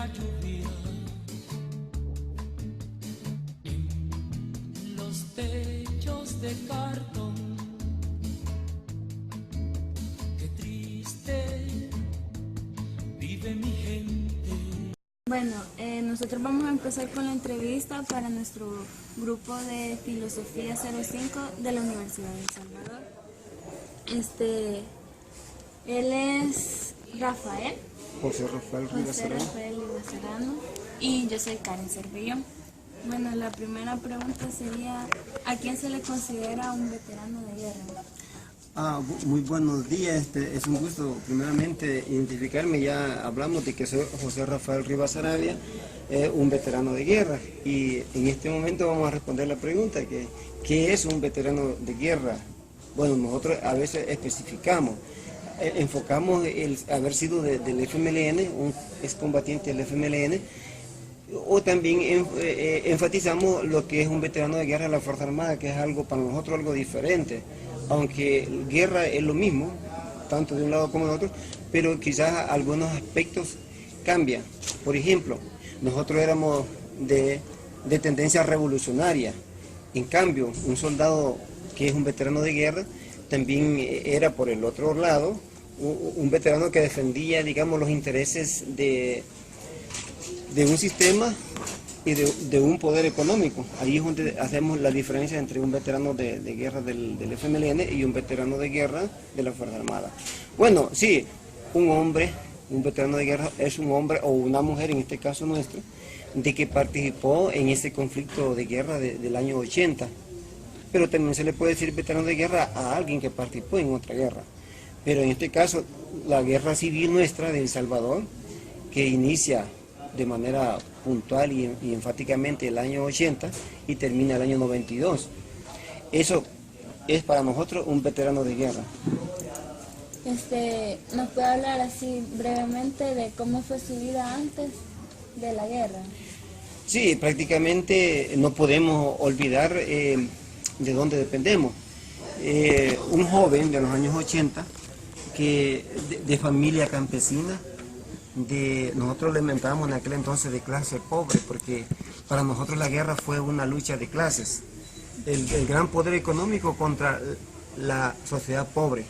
la lluvia en los techos de cartón. Qué triste vive mi gente. Bueno, nosotros vamos a empezar con la entrevista para nuestro grupo de Filosofía 05 de la Universidad de El Salvador. Él es Rafael. José Rafael Rivasarano. Y yo soy Karen Cervillón. Bueno, la primera pregunta sería, ¿a quién se le considera un veterano de guerra? Muy buenos días, es un gusto primeramente identificarme. Ya hablamos de que soy José Rafael Rivas Arabia, un veterano de guerra, y en este momento vamos a responder la pregunta, ¿qué es un veterano de guerra? Bueno, nosotros a veces especificamos, enfocamos el haber sido del FMLN, un excombatiente del FMLN, o también enfatizamos lo que es un veterano de guerra de la Fuerza Armada, que es algo para nosotros algo diferente. Aunque guerra es lo mismo, tanto de un lado como de otro, pero quizás algunos aspectos cambian. Por ejemplo, nosotros éramos de tendencia revolucionaria. En cambio, un soldado que es un veterano de guerra también era por el otro lado un veterano que defendía, digamos, los intereses de un sistema y de un poder económico. Ahí es donde hacemos la diferencia entre un veterano de guerra del FMLN y un veterano de guerra de la Fuerza Armada. Bueno, sí, un veterano de guerra es un hombre o una mujer, en este caso nuestro, de que participó en ese conflicto de guerra del año 80. Pero también se le puede decir veterano de guerra a alguien que participó en otra guerra. Pero en este caso, la guerra civil nuestra de El Salvador, que inicia de manera puntual y enfáticamente el año 80 y termina el año 92. Eso es para nosotros un veterano de guerra. ¿Nos puede hablar así brevemente de cómo fue su vida antes de la guerra? Sí, prácticamente no podemos olvidar de dónde dependemos. Un joven de los años 80, que de familia campesina, nosotros le mentábamos en aquel entonces de clase pobre, porque para nosotros la guerra fue una lucha de clases, el gran poder económico contra la sociedad pobre.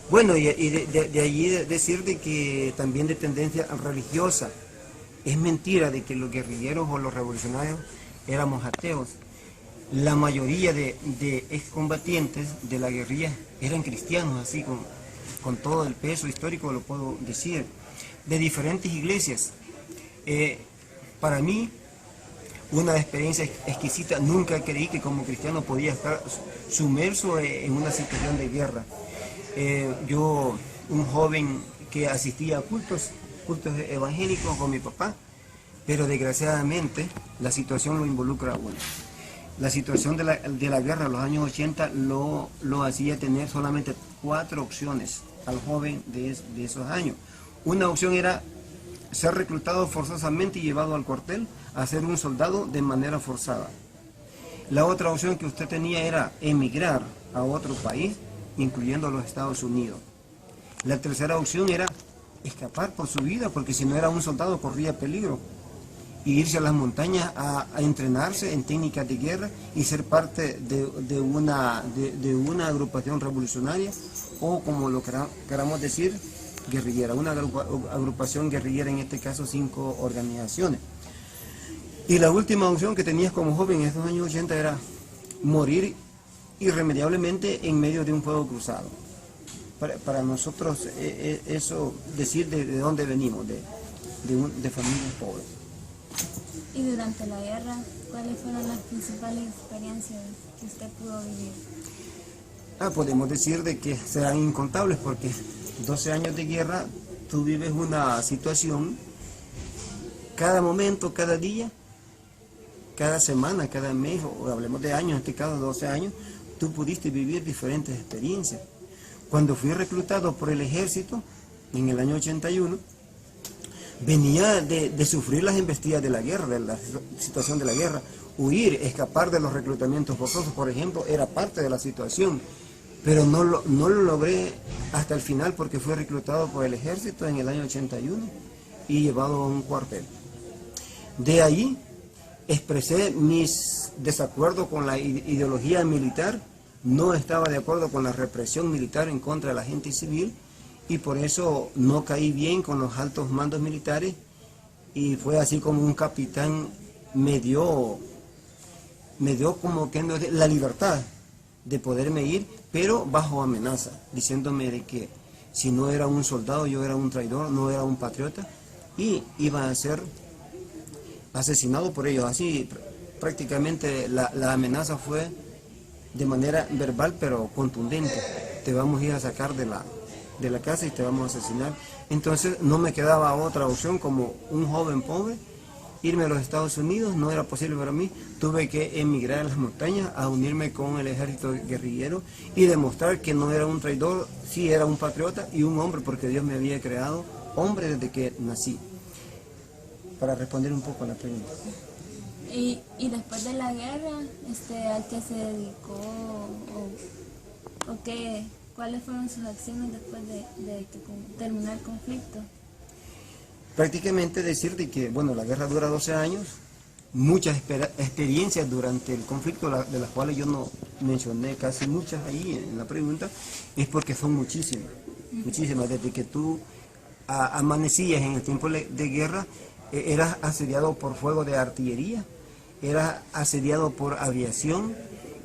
Bueno, y de allí decir de que también de tendencia religiosa. Es mentira de que los guerrilleros o los revolucionarios éramos ateos. La mayoría de excombatientes de la guerrilla eran cristianos, así con todo el peso histórico lo puedo decir, de diferentes iglesias. Para mí, una experiencia exquisita. Nunca creí que como cristiano podía estar sumerso en una situación de guerra. Yo, un joven que asistía a cultos evangélicos con mi papá, pero desgraciadamente la situación lo involucra a uno. La situación de la guerra en los años 80 lo hacía tener solamente 4 opciones al joven de esos años. Una opción era ser reclutado forzosamente y llevado al cuartel a ser un soldado de manera forzada. La otra opción que usted tenía era emigrar a otro país, incluyendo los Estados Unidos. La tercera opción era escapar por su vida, porque si no era un soldado corría peligro, y irse a las montañas a entrenarse en técnicas de guerra y ser parte de una agrupación revolucionaria, o como lo queramos decir, guerrillera, una agrupación guerrillera, en este caso 5 organizaciones. Y la última opción que tenías como joven en estos años 80 era morir irremediablemente en medio de un fuego cruzado. Para nosotros eso, decir de dónde venimos, de familias pobres. Y durante la guerra, ¿cuáles fueron las principales experiencias que usted pudo vivir? Podemos decir de que serán incontables, porque 12 años de guerra, tú vives una situación cada momento, cada día, cada semana, cada mes, o hablemos de años, en este caso 12 años, tú pudiste vivir diferentes experiencias. Cuando fui reclutado por el ejército, en el año 81, venía de sufrir las embestidas de la guerra, de la situación de la guerra. Huir, escapar de los reclutamientos forzosos, por ejemplo, era parte de la situación. Pero no lo logré hasta el final, porque fui reclutado por el ejército en el año 81 y llevado a un cuartel. De ahí expresé mis desacuerdos con la ideología militar, no estaba de acuerdo con la represión militar en contra de la gente civil y por eso no caí bien con los altos mandos militares y fue así como un capitán me dio como que la libertad de poderme ir, pero bajo amenaza, diciéndome de que si no era un soldado yo era un traidor, no era un patriota y iba a ser asesinado por ellos. Así prácticamente la amenaza fue de manera verbal pero contundente. Te vamos a ir a sacar de la casa y te vamos a asesinar. Entonces no me quedaba otra opción como un joven pobre, irme a los Estados Unidos, no era posible para mí, tuve que emigrar a las montañas a unirme con el ejército guerrillero y demostrar que no era un traidor, sí era un patriota y un hombre porque Dios me había creado hombre desde que nací. Para responder un poco a la pregunta. Y después de la guerra, ¿a qué se dedicó o qué, cuáles fueron sus acciones después de que terminó el conflicto? Prácticamente decir de que, bueno, la guerra dura 12 años, muchas experiencias durante el conflicto, de las cuales yo no mencioné casi muchas ahí en la pregunta, es porque son muchísimas, muchísimas. Desde que tú amanecías en el tiempo de guerra, eras asediado por fuego de artillería, eras asediado por aviación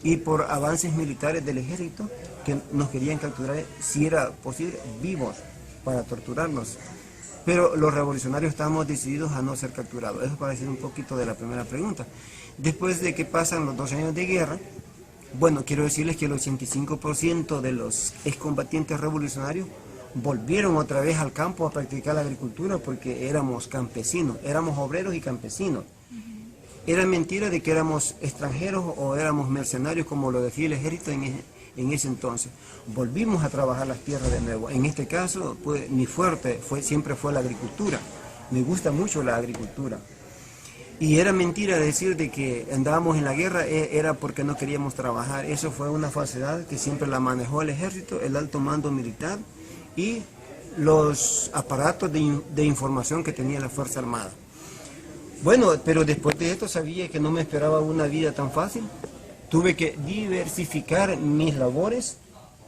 y por avances militares del ejército que nos querían capturar, si era posible, vivos para torturarnos. Pero los revolucionarios estábamos decididos a no ser capturados. Eso para decir un poquito de la primera pregunta. Después de que pasan los 12 años de guerra, bueno, quiero decirles que el 85% de los excombatientes revolucionarios volvieron otra vez al campo a practicar la agricultura porque éramos campesinos, éramos obreros y campesinos. Era mentira de que éramos extranjeros o éramos mercenarios como lo decía el ejército en ese entonces. Volvimos a trabajar las tierras de nuevo. En este caso, pues, mi fuerte siempre fue la agricultura. Me gusta mucho la agricultura. Y era mentira decir de que andábamos en la guerra, era porque no queríamos trabajar. Eso fue una falsedad que siempre la manejó el ejército, el alto mando militar y los aparatos de información que tenía la Fuerza Armada. Bueno, pero después de esto sabía que no me esperaba una vida tan fácil. Tuve que diversificar mis labores.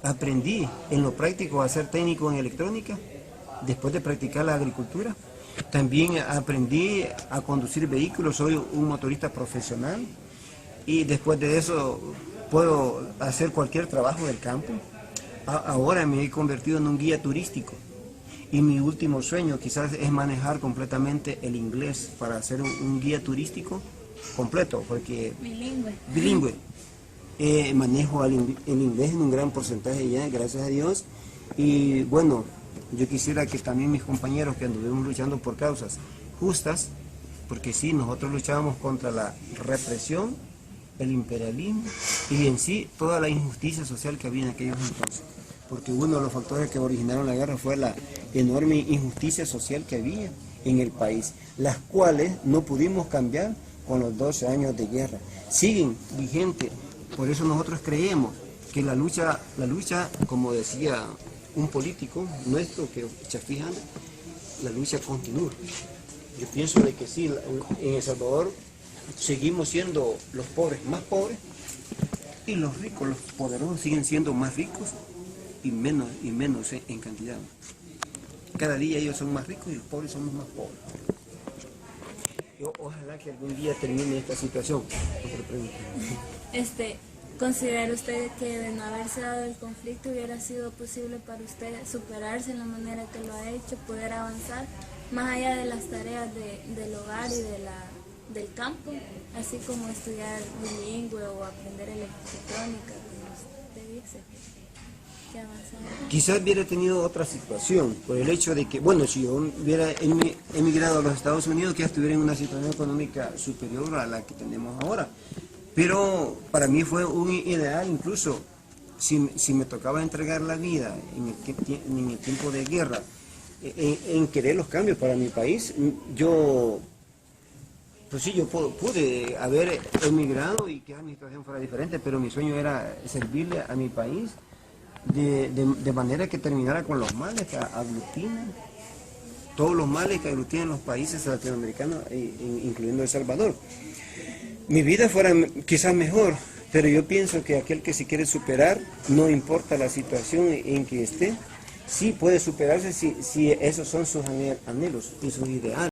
Aprendí en lo práctico a ser técnico en electrónica, después de practicar la agricultura. También aprendí a conducir vehículos, soy un motorista profesional y después de eso puedo hacer cualquier trabajo del campo. Ahora me he convertido en un guía turístico y mi último sueño quizás es manejar completamente el inglés para ser un guía turístico completo, porque bilingüe. Manejo el inglés en un gran porcentaje ya, gracias a Dios. Y bueno, yo quisiera que también mis compañeros que anduvimos luchando por causas justas, porque sí, nosotros luchábamos contra la represión, el imperialismo y en sí toda la injusticia social que había en aquellos entonces. Porque uno de los factores que originaron la guerra fue la enorme injusticia social que había en el país, las cuales no pudimos cambiar con los 12 años de guerra. Siguen vigentes, por eso nosotros creemos que la lucha, como decía un político nuestro que se fijan, la lucha continúa. Yo pienso de que sí, en El Salvador seguimos siendo los pobres más pobres y los ricos, los poderosos siguen siendo más ricos y menos en cantidad. Cada día ellos son más ricos y los pobres somos más pobres. Ojalá que algún día termine esta situación. Otra pregunta. ¿Considera usted que de no haberse dado el conflicto hubiera sido posible para usted superarse en la manera que lo ha hecho, poder avanzar más allá de las tareas del hogar y del campo, así como estudiar bilingüe o aprender electrónica, como usted dice? Quizás hubiera tenido otra situación, por el hecho de que, bueno, si yo hubiera emigrado a los Estados Unidos, que estuviera en una situación económica superior a la que tenemos ahora. Pero para mí fue un ideal, incluso si me tocaba entregar la vida en el tiempo de guerra, en querer los cambios para mi país, yo pude haber emigrado y que mi situación fuera diferente, pero mi sueño era servirle a mi país de manera que terminara con los males que aglutina todos los males que aglutinan los países latinoamericanos, incluyendo El Salvador. Mi vida fuera quizás mejor, pero yo pienso que aquel que se quiere superar, no importa la situación en que esté, sí puede superarse si esos son sus anhelos y sus ideales.